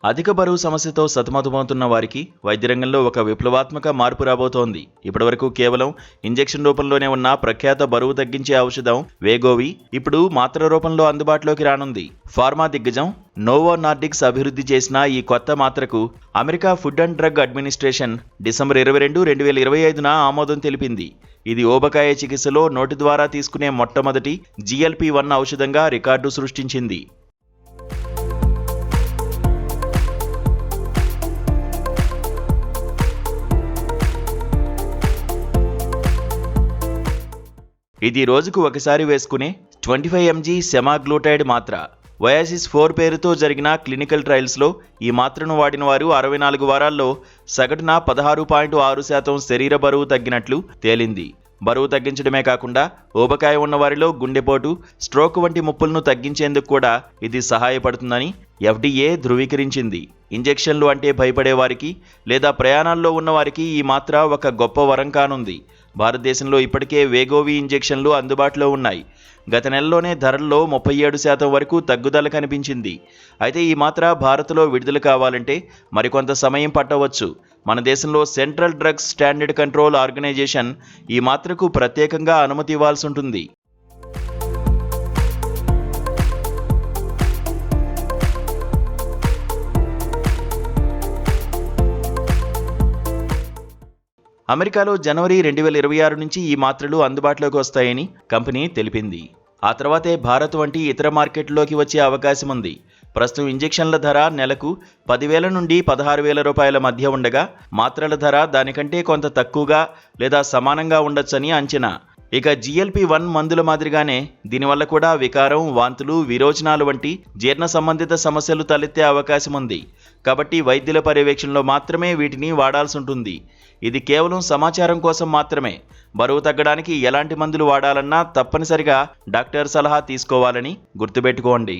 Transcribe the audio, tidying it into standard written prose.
అధిక బరువు సమస్యతో సతమతమవుతున్న వారికి వైద్య రంగంలో ఒక విప్లవాత్మక మార్పు రాబోతోంది. ఇప్పటివరకు కేవలం ఇంజెక్షన్ రూపంలోనే ఉన్న ప్రఖ్యాత బరువు తగ్గించే ఔషధం వేగోవి ఇప్పుడు మాత్ర రూపంలో అందుబాటులోకి రానుంది. ఫార్మా దిగ్గజం నోవో నార్డిక్స్ అభివృద్ధి చేసిన ఈ కొత్త మాత్రకు America food and drug administration December 22, 2025న ఆమోదం తెలిపింది. ఇది ఊబకాయ చికిత్సలో నోటి ద్వారా తీసుకునే మొట్టమొదటి GLP-1 ఔషధంగా రికార్డు సృష్టించింది. ఇది రోజుకు ఒకసారి వేసుకునే 25 mg సెమాగ్లూటైడ్ మాత్ర. ఒయాసిస్ 4 పేరుతో జరిగిన క్లినికల్ ట్రయల్స్లో ఈ మాత్రను వాడిన వారు 64 వారాల్లో సగటున 16.6% శరీర బరువు తగ్గినట్లు తేలింది. బరువు తగ్గించడమే కాకుండా ఊబకాయ ఉన్నవారిలో గుండెపోటు, స్ట్రోక్ వంటి ముప్పులను తగ్గించేందుకు కూడా ఇది సహాయపడుతుందని FDA ధృవీకరించింది. ఇంజెక్షన్లు అంటే భయపడే వారికి లేదా ప్రయాణాల్లో ఉన్నవారికి ఈ మాత్ర ఒక గొప్ప వరం కానుంది. భారతదేశంలో ఇప్పటికే వేగోవి ఇంజెక్షన్లు అందుబాటులో ఉన్నాయి. గత నెలలోనే ధరల్లో 37% వరకు తగ్గుదల కనిపించింది. అయితే ఈ మాత్ర భారత్లో విడుదల కావాలంటే మరికొంత సమయం పట్టవచ్చు. మన దేశంలో central drugs standard control organisation ఈ మాత్రకు ప్రత్యేకంగా అనుమతి ఇవ్వాల్సి ఉంటుంది. అమెరికాలో జనవరి 2026 నుంచి ఈ మాత్రలు అందుబాటులోకి వస్తాయని కంపెనీ తెలిపింది. ఆ తర్వాతే భారత్ వంటి ఇతర మార్కెట్లోకి వచ్చే అవకాశం ఉంది. ప్రస్తుతం ఇంజెక్షన్ల ధర నెలకు 10,000 నుండి 16,000 రూపాయల మధ్య ఉండగా మాత్రల ధర దానికంటే కొంత తక్కువగా లేదా సమానంగా ఉండొచ్చని అంచనా. ఇక GLP-1 మందుల మాదిరిగానే దీనివల్ల కూడా వికారం, వాంతులు, విరోచనాలు వంటి జీర్ణ సంబంధిత సమస్యలు తలెత్తే అవకాశం ఉంది. కాబట్టి వైద్యుల పర్యవేక్షణలో మాత్రమే వీటిని వాడాల్సి ఉంటుంది. ఇది కేవలం సమాచారం కోసం మాత్రమే. బరువు తగ్గడానికి ఎలాంటి మందులు వాడాలన్నా తప్పనిసరిగా డాక్టర్ సలహా తీసుకోవాలని గుర్తుపెట్టుకోండి.